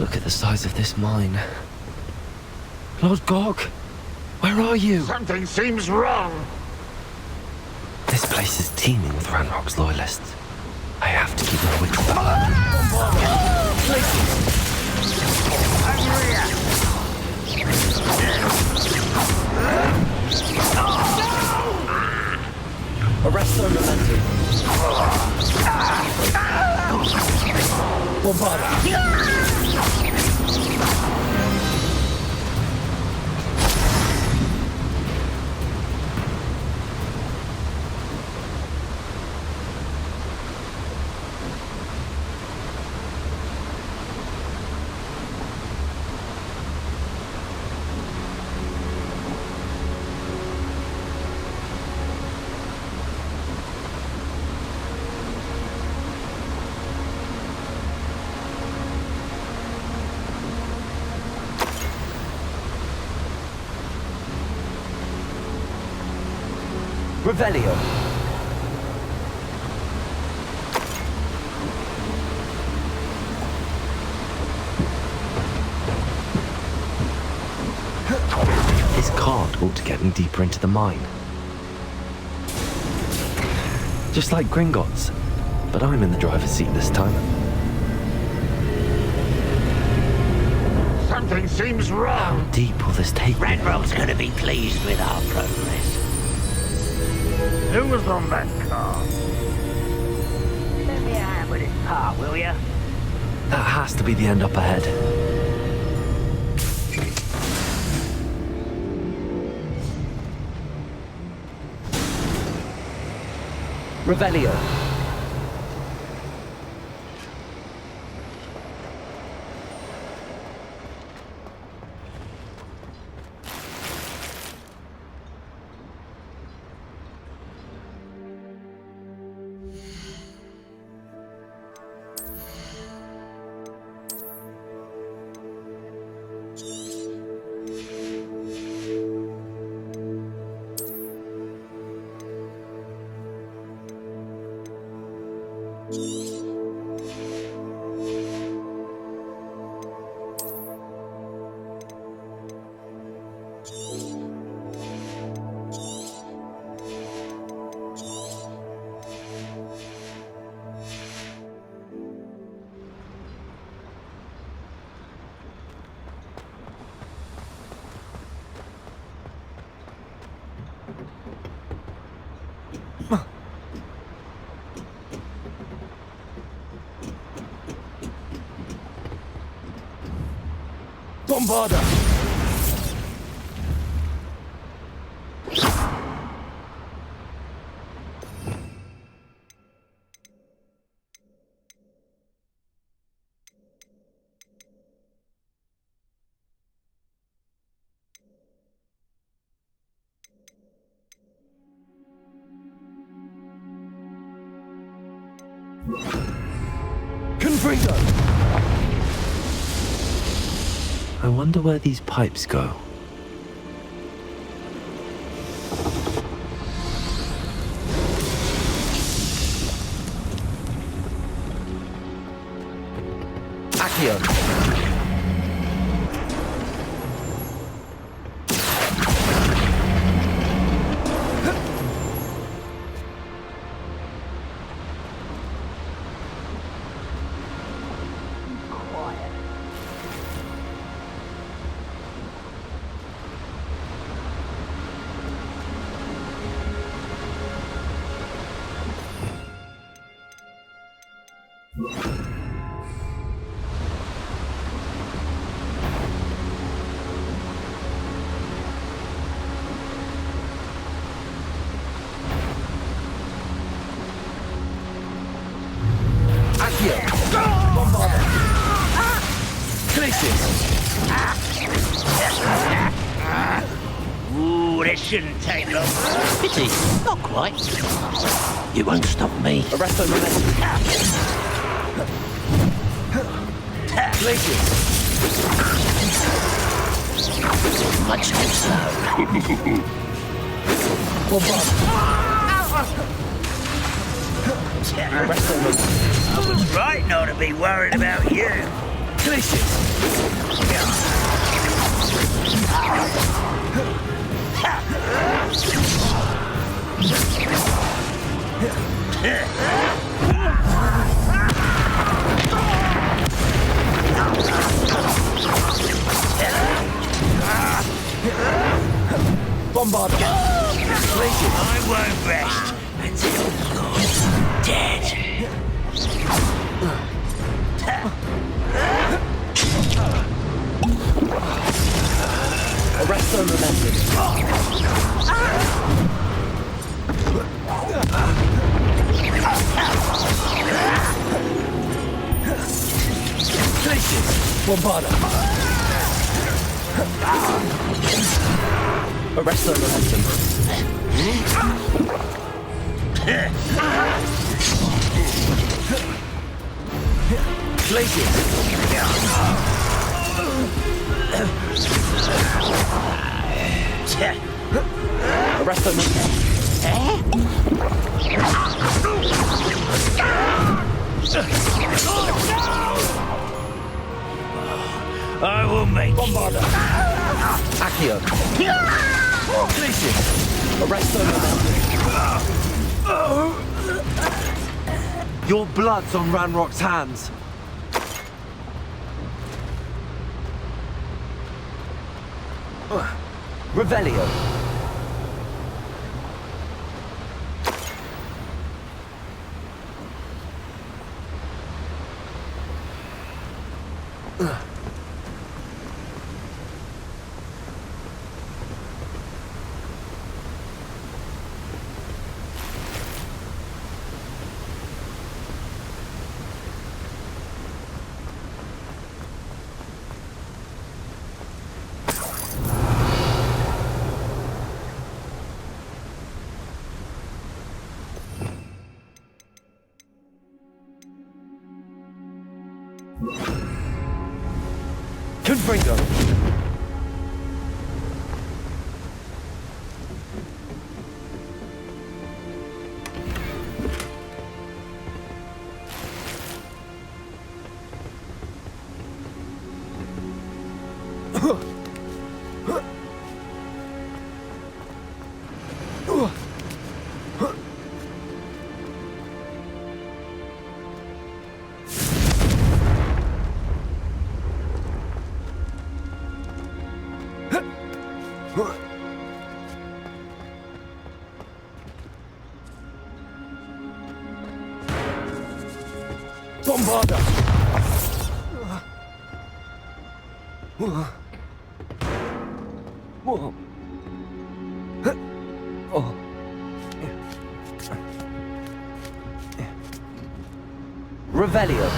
Look at the size of this mine. Lord Gog, where are you? Something seems wrong. This place is teeming with Ranrock's loyalists. I have to keep my wits about me. Arrest their momentum. Bombard. Revelio. This cart ought to get me deeper into the mine. Just like Gringotts, but I'm in the driver's seat this time. Something seems How wrong. deep will this take me? Ranrock's gonna be pleased with our progress. Who was on that car? Lend me a hand with this part, will ya? That has to be the end up ahead. Revelio. Bombarda! Confringo! I wonder where these pipes go. Accio! Ooh, this shouldn't take long. Pity, not quite. You won't stop me. Arrest the momentum. Much too slow. I was right not to be worried about you. Bombard! Places! I won't rest until you're dead. Arrest their momentum. Places! Bombarda! Arrest their momentum. Arrest their momentum. I will make Bombarda! Accio! Places! Arrest their momentum. Your blood's on Ranrock's hands. Revelio. Confringo. Bombarda! Whoa. Oh. Revelio.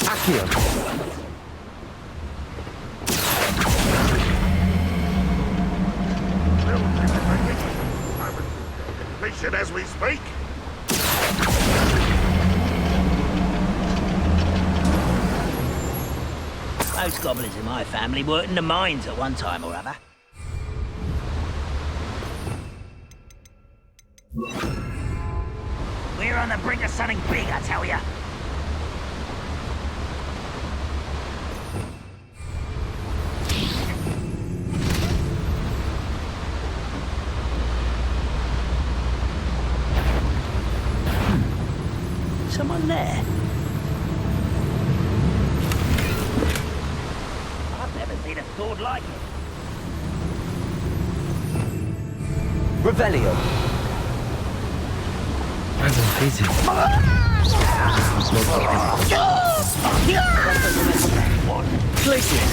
Accio. construction as we speak. Most goblins in my family worked in the mines at one time or other. We're on the brink of something big, I tell ya. Someone there. I've never seen a sword like it. Revelio. Amazing. Glacier.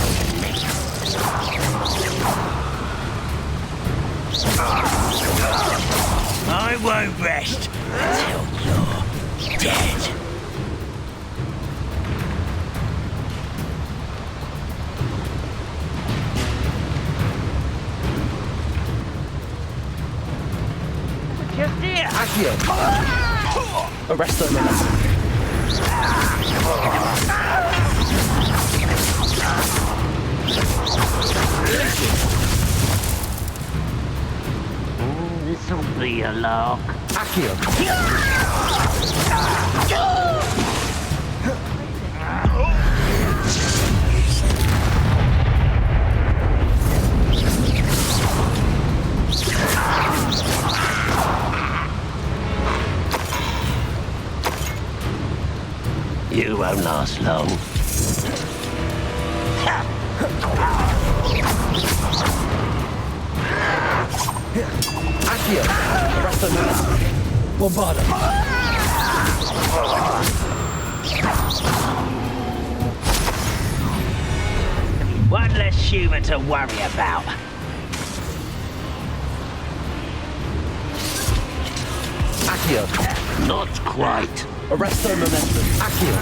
I won't rest until you're dead. Just here. Accio. Arresto momentum. This'll be a lark. Accio. You won't last long. Accio. Arresto momentum. Bombarda. One less human to worry about. Accio. Not quite. Arresto momentum. Accio.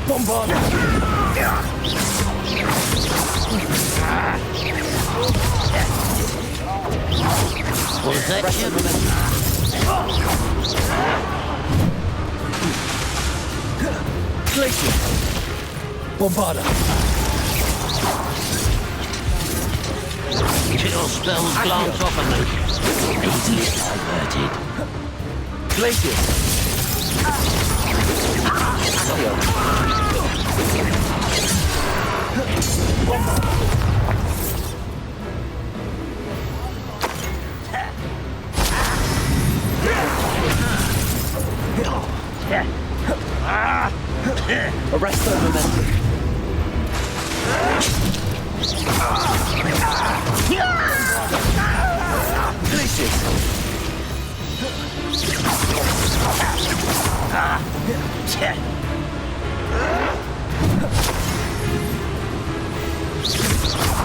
Bombarda. Was that Arresto you? momentum. Glacier. Bombarda. Chill spells glance off of me. Easily diverted. Glacier. Accio. Arresto momentum. Glacier.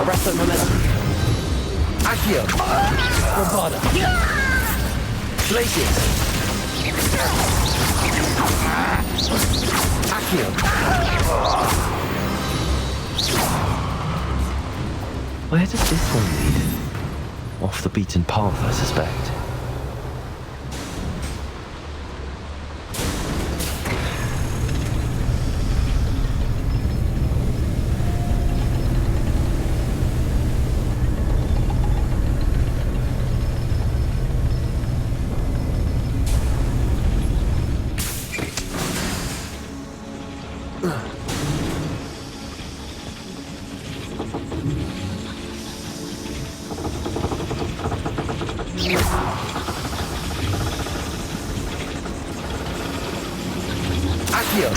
Arresto momentum. Accio. Bombarda. Glacier. Accio. Where does this one lead? Off the beaten path, I suspect. Accio.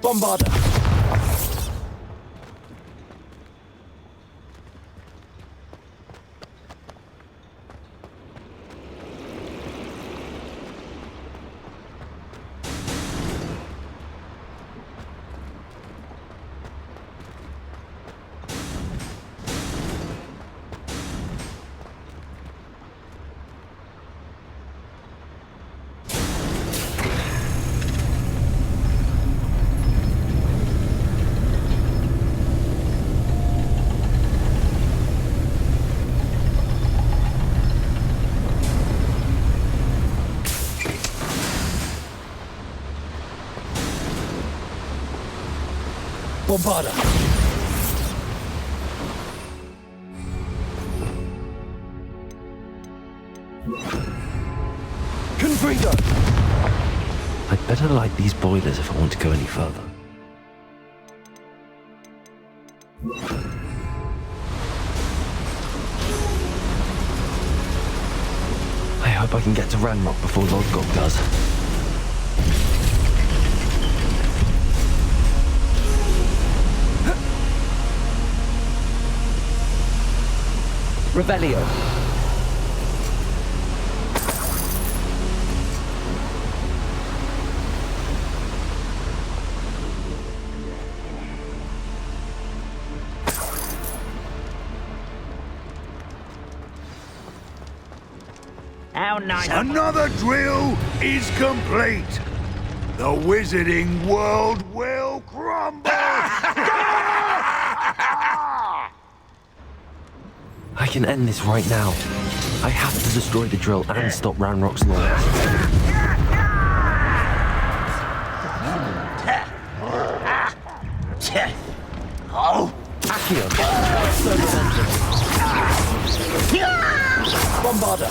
Bombarda. Bombarda. Confringo. I'd better light these boilers if I want to go any further. I hope I can get to Ranrock before Lodgok does. Revelio. How nice. Another drill is complete. The wizarding world will crumble. I can end this right now. I have to destroy the drill and stop Ranrock's loyalists. Oh, Accio. Bombarda.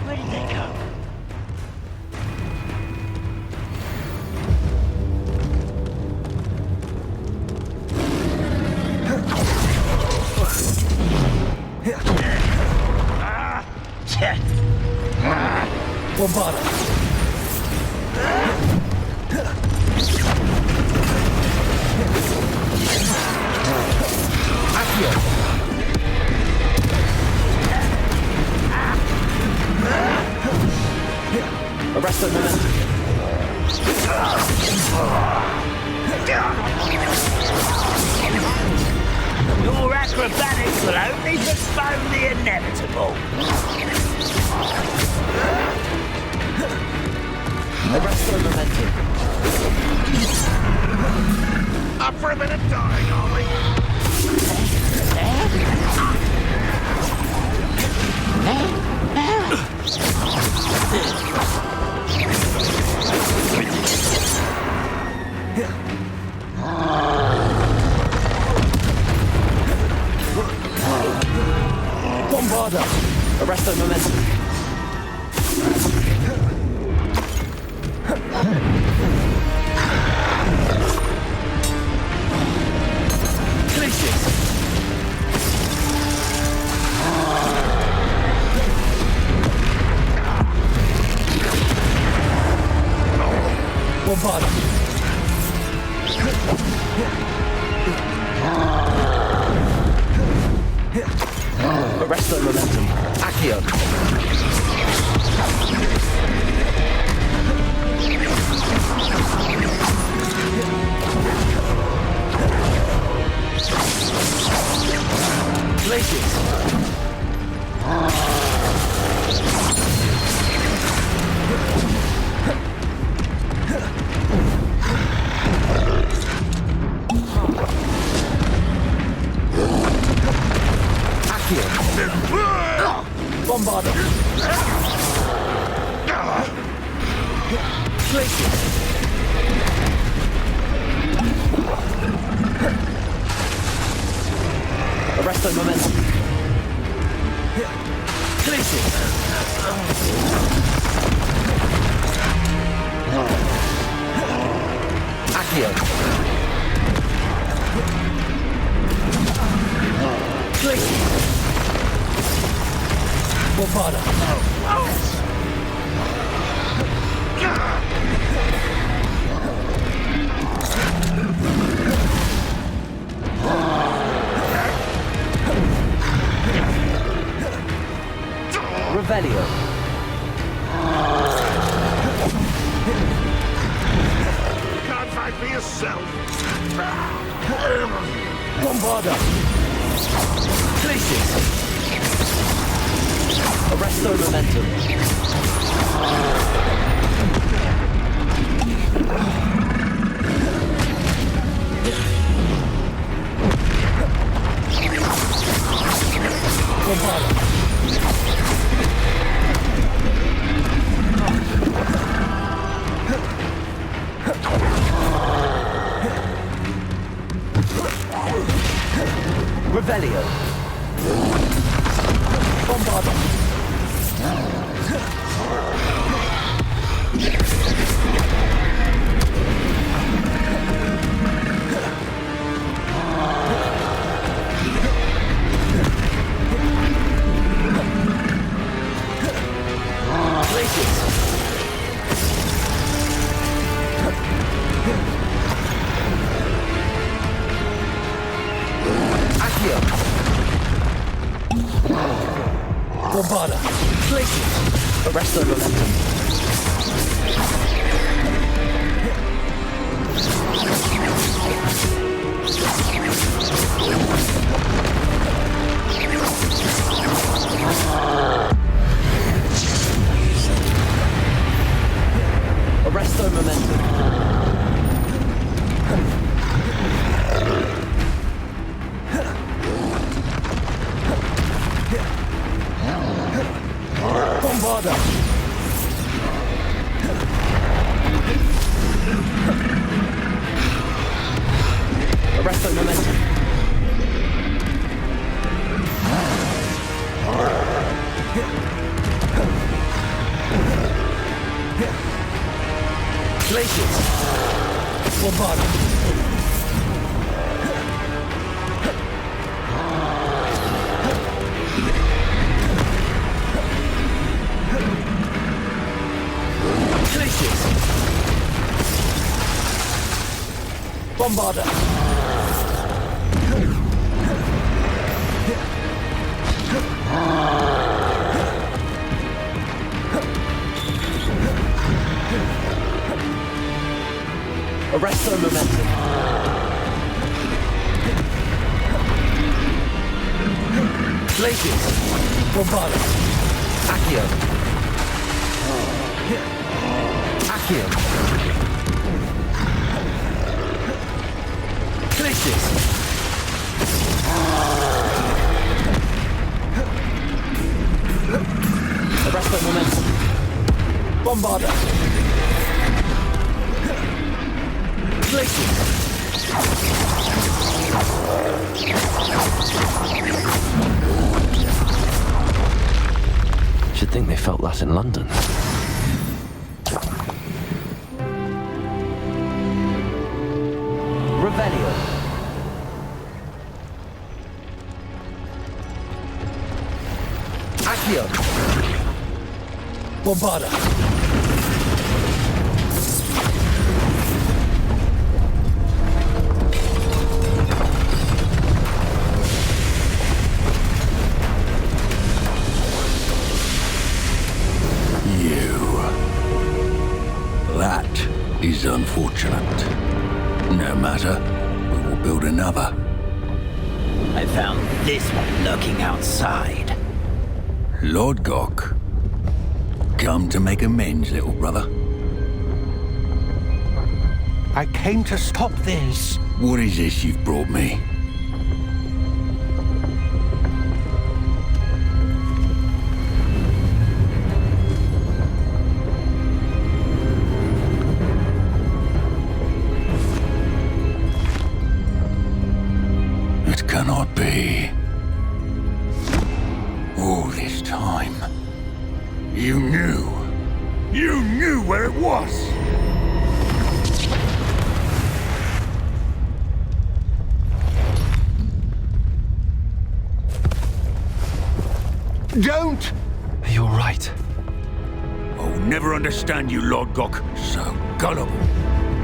Where did they go? Bombarda. Accio. Arresto momentum. Your acrobatics will only postpone the inevitable. Arresto momentum. up for a minute dying, are we? Bombarda. Arresto momentum. Bombarda. Arresto momentum. Accio. Glaciers. Bombarda. Glacier. Arresto momentum. Glacier. Accio. Glacier. Bombarda. Revelio. yourself. Bombarda! Glacius! Arresto momentum. Revelio. Bombarda. Accio. Bombarda. Glacius. Arresto momentum. Arresto momentum. Bombarda! Arresto momentum. Glacius! Bombarda! Bombarda! Arresto momentum. Glacius! Bombarda! Accio! Accio! Glacius! Arresto momentum. Bombarda! Glacius! Should think they felt that in London. Revelio. Accio. Bombarda. That is unfortunate. No matter, we will build another. I found this one lurking outside. Lord Gok, come to make amends, little brother. I came to stop this. What is this you've brought me? It cannot be. All this time, you knew. You knew where it was. Don't! You're right. I'll never understand you, Lord Gok. So gullible.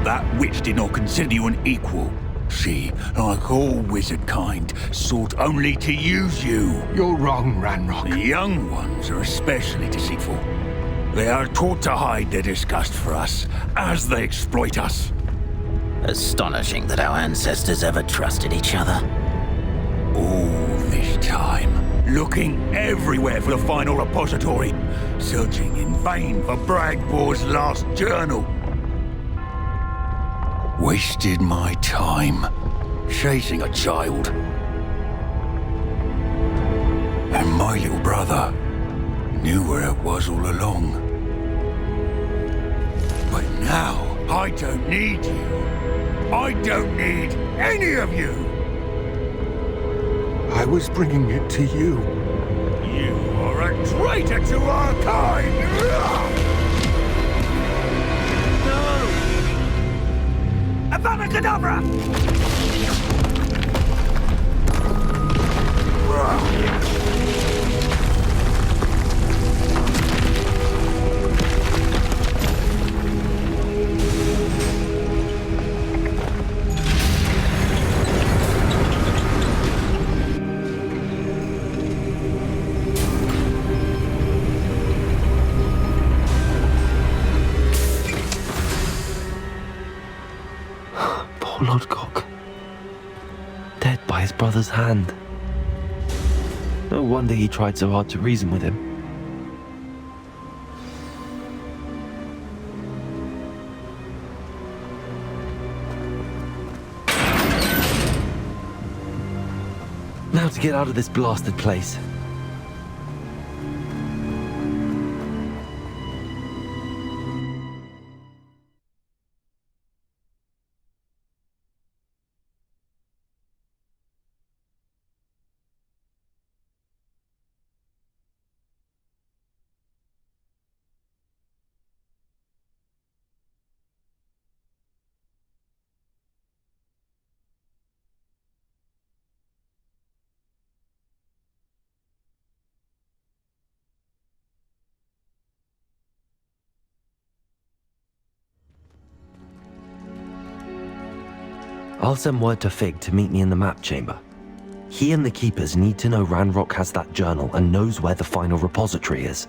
That witch did not consider you an equal. She, like all wizard kind, sought only to use you. You're wrong, Ranrock. The young ones are especially deceitful. They are taught to hide their disgust for us as they exploit us. Astonishing that our ancestors ever trusted each other. All this time, looking everywhere for the final repository, searching in vain for Bragbor's last journal. Wasted my time chasing a child. And my little brother knew where it was all along. But now, I don't need you. I don't need any of you. I was bringing it to you. You are a traitor to our kind! No! Avada Kedavra! Poor Lodgok. Dead by his brother's hand. No wonder he tried so hard to reason with him. Now to get out of this blasted place. I'll send word to Fig to meet me in the map chamber. He and the Keepers need to know Ranrock has that journal and knows where the final repository is.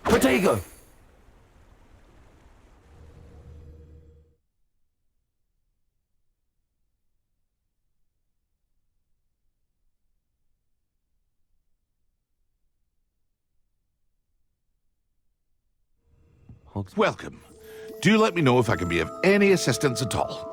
Protego! Welcome. Do let me know if I can be of any assistance at all.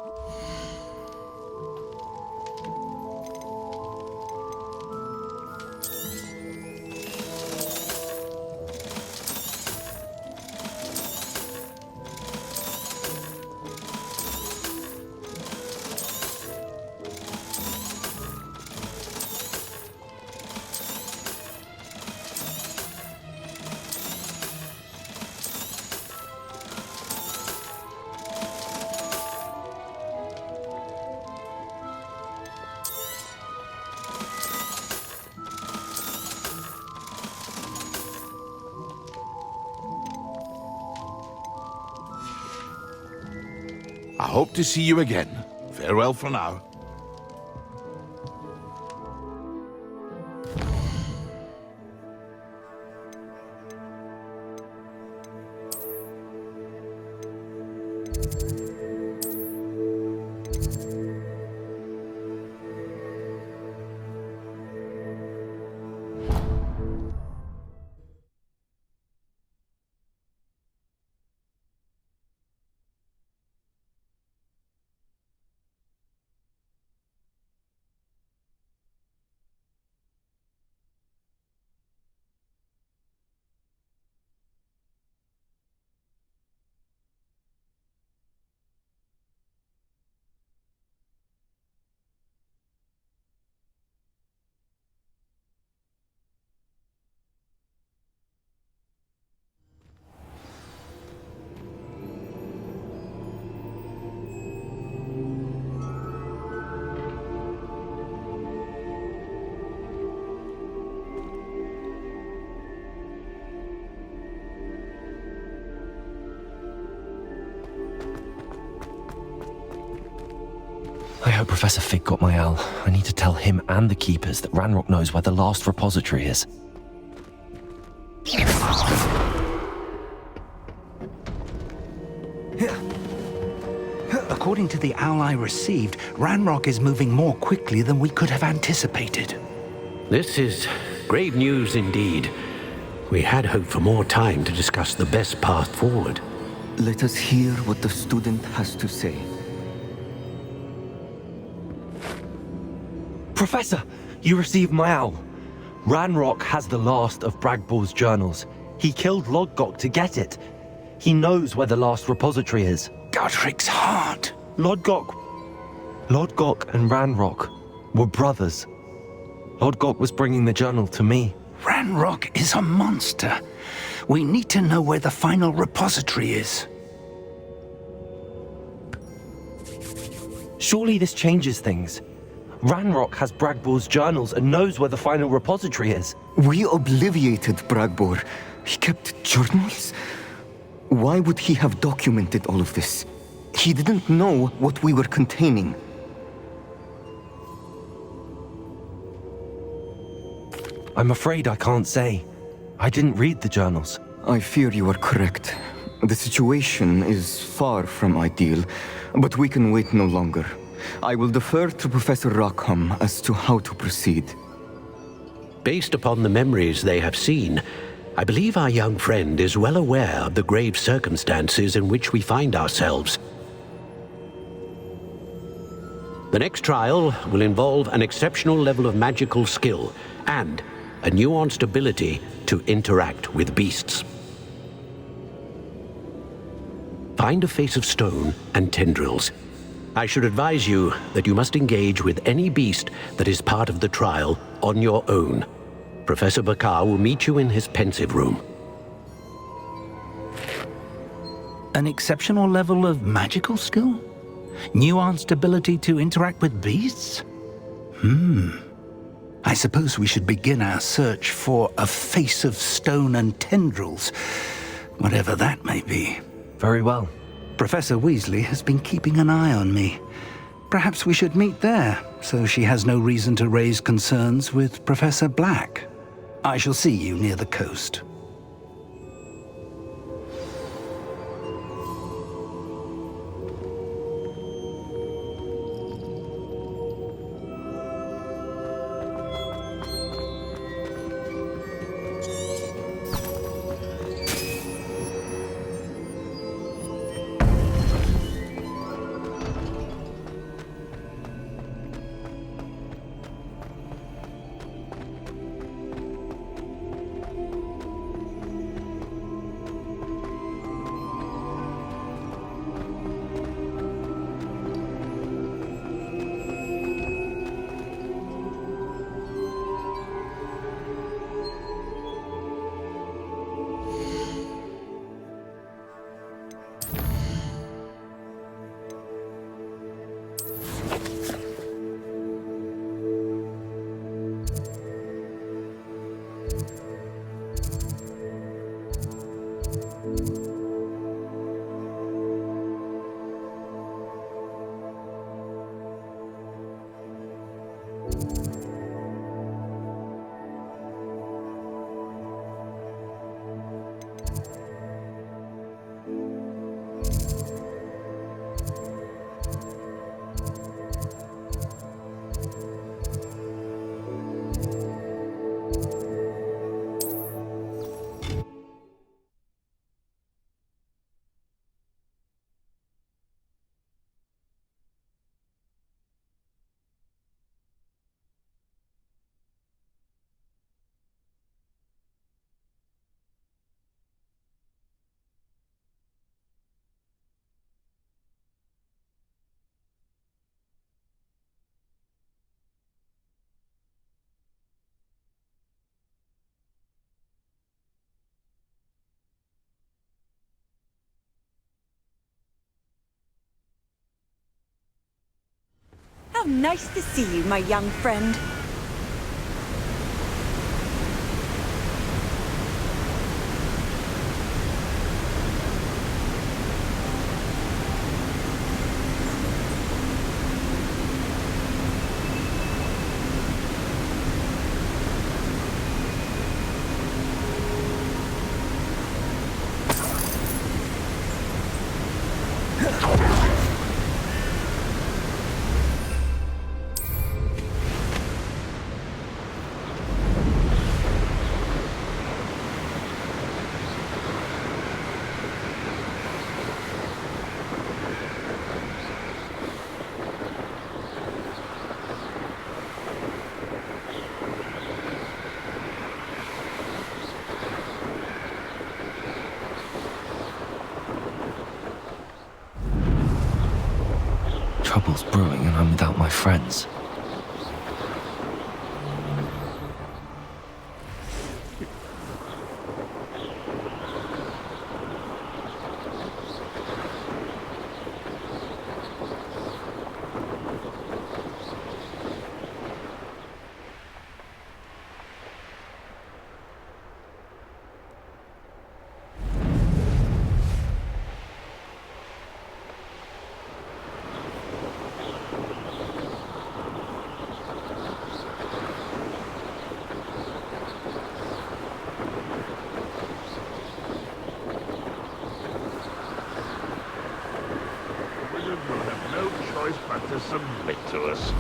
I hope to see you again. Farewell for now. I hope Professor Fig got my owl. I need to tell him and the Keepers that Ranrock knows where the last repository is. According to the owl I received, Ranrock is moving more quickly than we could have anticipated. This is grave news indeed. We had hoped for more time to discuss the best path forward. Let us hear what the student has to say. Professor, you received my owl. Ranrock has the last of Bragball's journals. He killed Lodgok to get it. He knows where the last repository is. Godric's heart. Lodgok and Ranrock were brothers. Lodgok was bringing the journal to me. Ranrock is a monster. We need to know where the final repository is. Surely this changes things. Ranrock has Bragball's journals and knows where the final repository is. We obliviated Bragbor. He kept journals? Why would he have documented all of this? He didn't know what we were containing. I'm afraid I can't say. I didn't read the journals. I fear you are correct. The situation is far from ideal, but we can wait no longer. I will defer to Professor Rockham as to how to proceed. Based upon the memories they have seen, I believe our young friend is well aware of the grave circumstances in which we find ourselves. The next trial will involve an exceptional level of magical skill and a nuanced ability to interact with beasts. Find a face of stone and tendrils. I should advise you that you must engage with any beast that is part of the trial on your own. Professor Bakar will meet you in his pensive room. An exceptional level of magical skill? Nuanced ability to interact with beasts? I suppose we should begin our search for a face of stone and tendrils, whatever that may be. Very well. Professor Weasley has been keeping an eye on me. Perhaps we should meet there, so she has no reason to raise concerns with Professor Black. I shall see you near the coast. How nice to see you, my young friend. Trouble's brewing and I'm without my friends. To submit to us.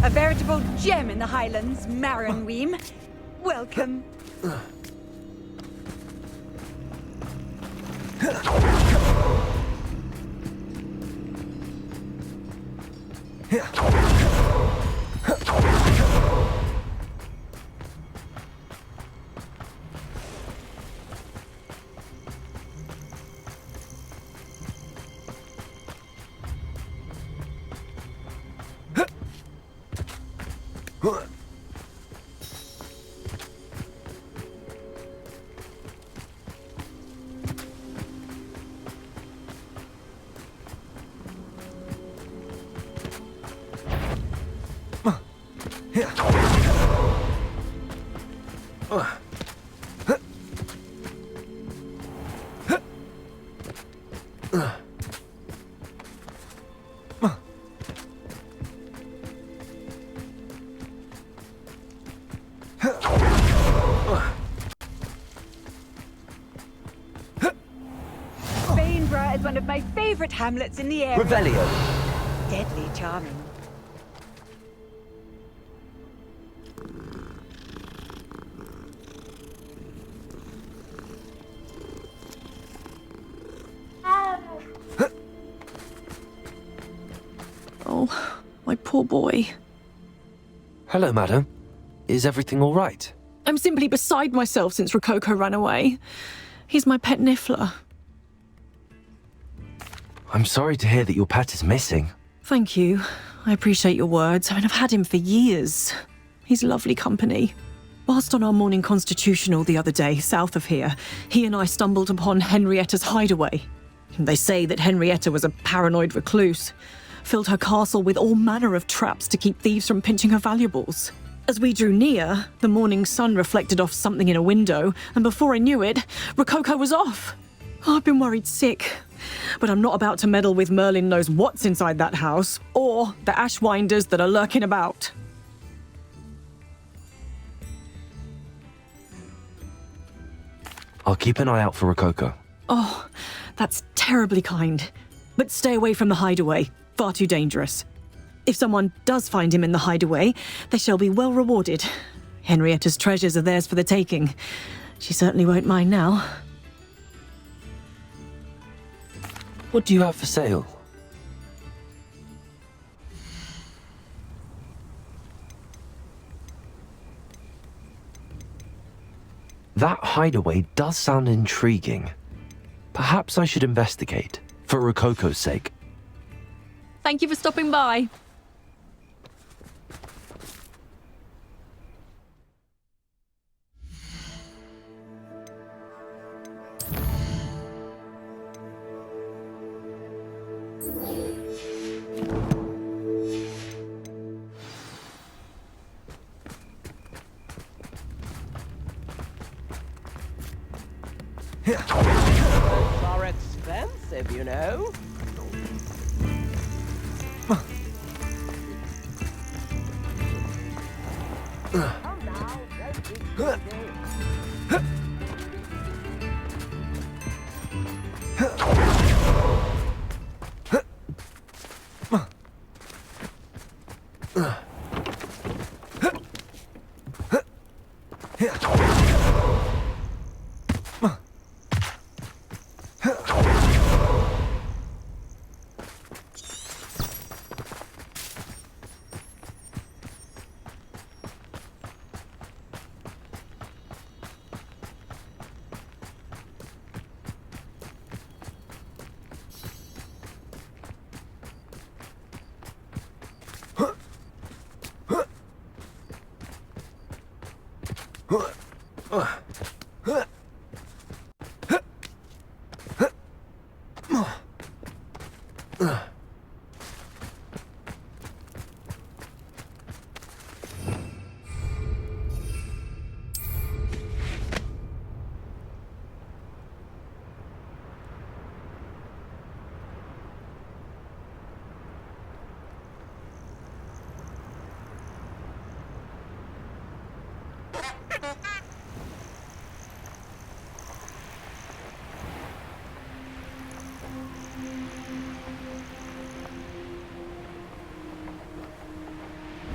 A veritable gem in the Highlands, Maranweem. Welcome. Bainborough is one of my favorite hamlets in the area. Revelio. Deadly charming. Oh, my poor boy. Hello, madam. Is everything all right? I'm simply beside myself since Rococo ran away. He's my pet Niffler. I'm sorry to hear that your pet is missing. Thank you. I appreciate your words. I mean, I've had him for years. He's lovely company. Whilst on our morning constitutional the other day, south of here, he and I stumbled upon Henrietta's hideaway. They say that Henrietta was a paranoid recluse, filled her castle with all manner of traps to keep thieves from pinching her valuables. As we drew near, the morning sun reflected off something in a window, and before I knew it, Rococo was off. Oh, I've been worried sick. But I'm not about to meddle with Merlin knows what's inside that house, or the ashwinders that are lurking about. I'll keep an eye out for Rococo. Oh, that's terribly kind. But stay away from the hideaway. Far too dangerous. If someone does find him in the hideaway, they shall be well rewarded. Henrietta's treasures are theirs for the taking. She certainly won't mind now. What do you have for sale? That hideaway does sound intriguing. Perhaps I should investigate, for Rococo's sake. Thank you for stopping by. Those are expensive, you know.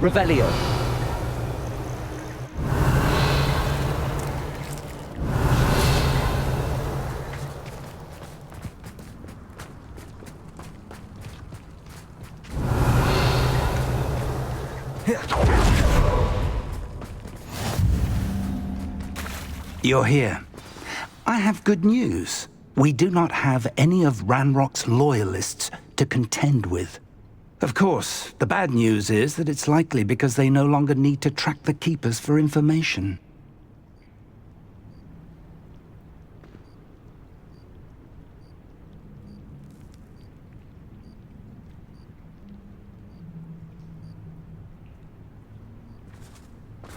Revelio. You're here. I have good news. We do not have any of Ranrock's loyalists to contend with. Of course, the bad news is that it's likely because they no longer need to track the Keepers for information.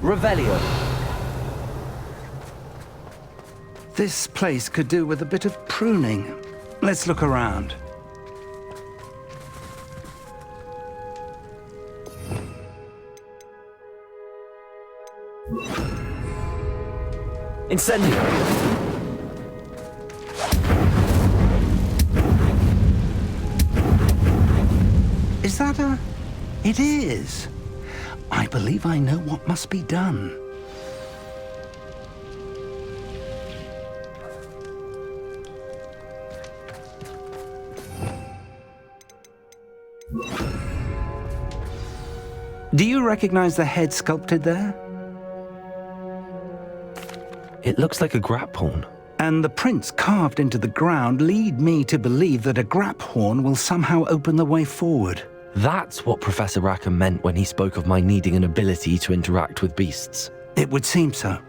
Revelio. This place could do with a bit of pruning. Let's look around. Incendio. Is that a... It is. I believe I know what must be done. Do you recognize the head sculpted there? It looks like a grap horn. And the prints carved into the ground lead me to believe that a grap horn will somehow open the way forward. That's what Professor Rackham meant when he spoke of my needing an ability to interact with beasts. It would seem so.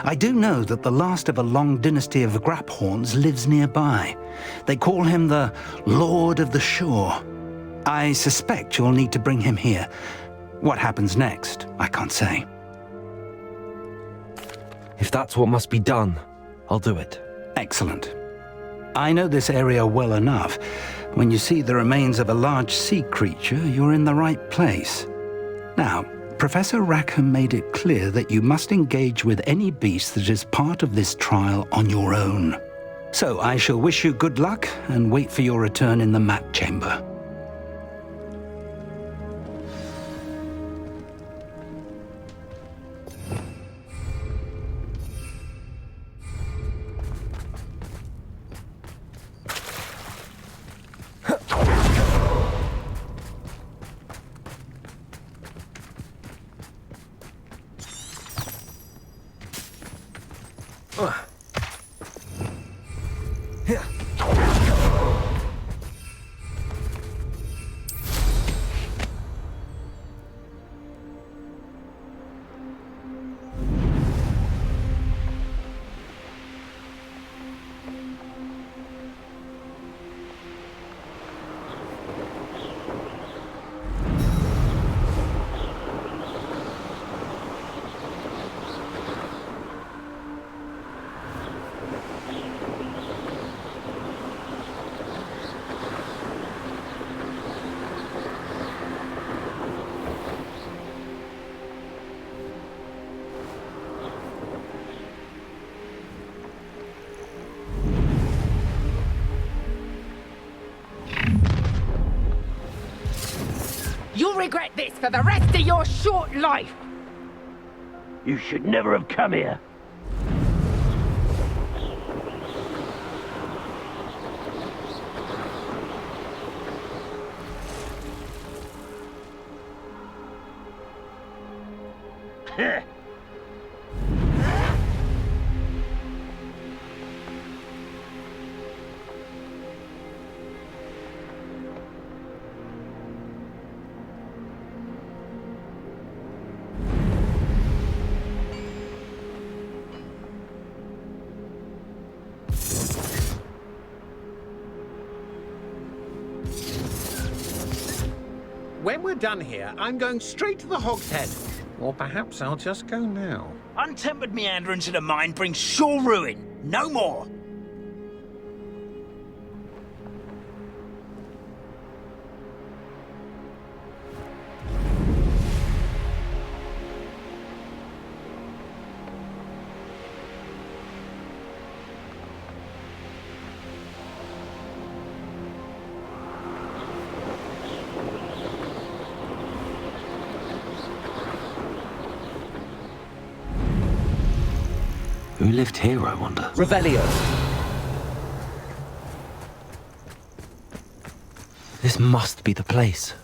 I do know that the last of a long dynasty of grap horns lives nearby. They call him the Lord of the Shore. I suspect you'll need to bring him here. What happens next, I can't say. If that's what must be done, I'll do it. Excellent. I know this area well enough. When you see the remains of a large sea creature, you're in the right place. Now, Professor Rackham made it clear that you must engage with any beast that is part of this trial on your own. So I shall wish you good luck and wait for your return in the map chamber. You'll regret this for the rest of your short life! You should never have come here. When we're done here, I'm going straight to the Hogshead. Or perhaps I'll just go now. Untempered meanderings of the mind bring sure ruin. No more. Who lived here, I wonder? Revelio. This must be the place.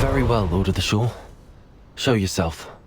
Very well, Lord of the Shore. Show yourself.